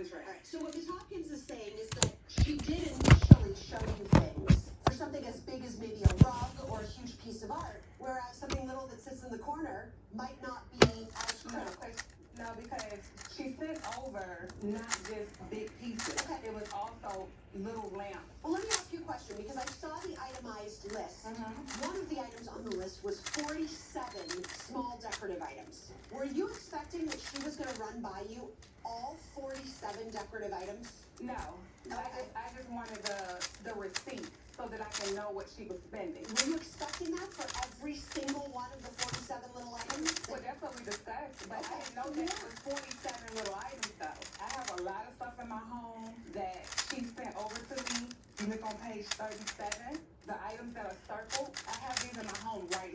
contract. All right. So what Ms. Hopkins is saying is that she did initially show you things for something as big as maybe a rug or a huge piece of art, whereas something little that sits in the corner might not be as critical. No, because she sent over not just big pieces. Okay. It was also little lamps. Well, let me ask you a question, because I saw the itemized list. One of the items on the list was 47 small decorative items. Were you expecting that she was going to run by you all 47 decorative items? No. Okay. I just wanted the receipt so that I can know what she was spending. Were you expecting that for every single one of the 47 little items? Well, that's what we discussed, but Okay. I didn't know that it was 47 little items, though. I have a lot of stuff in my home that she sent over to me. You look on page 37, the items that are circled, I have these in my home right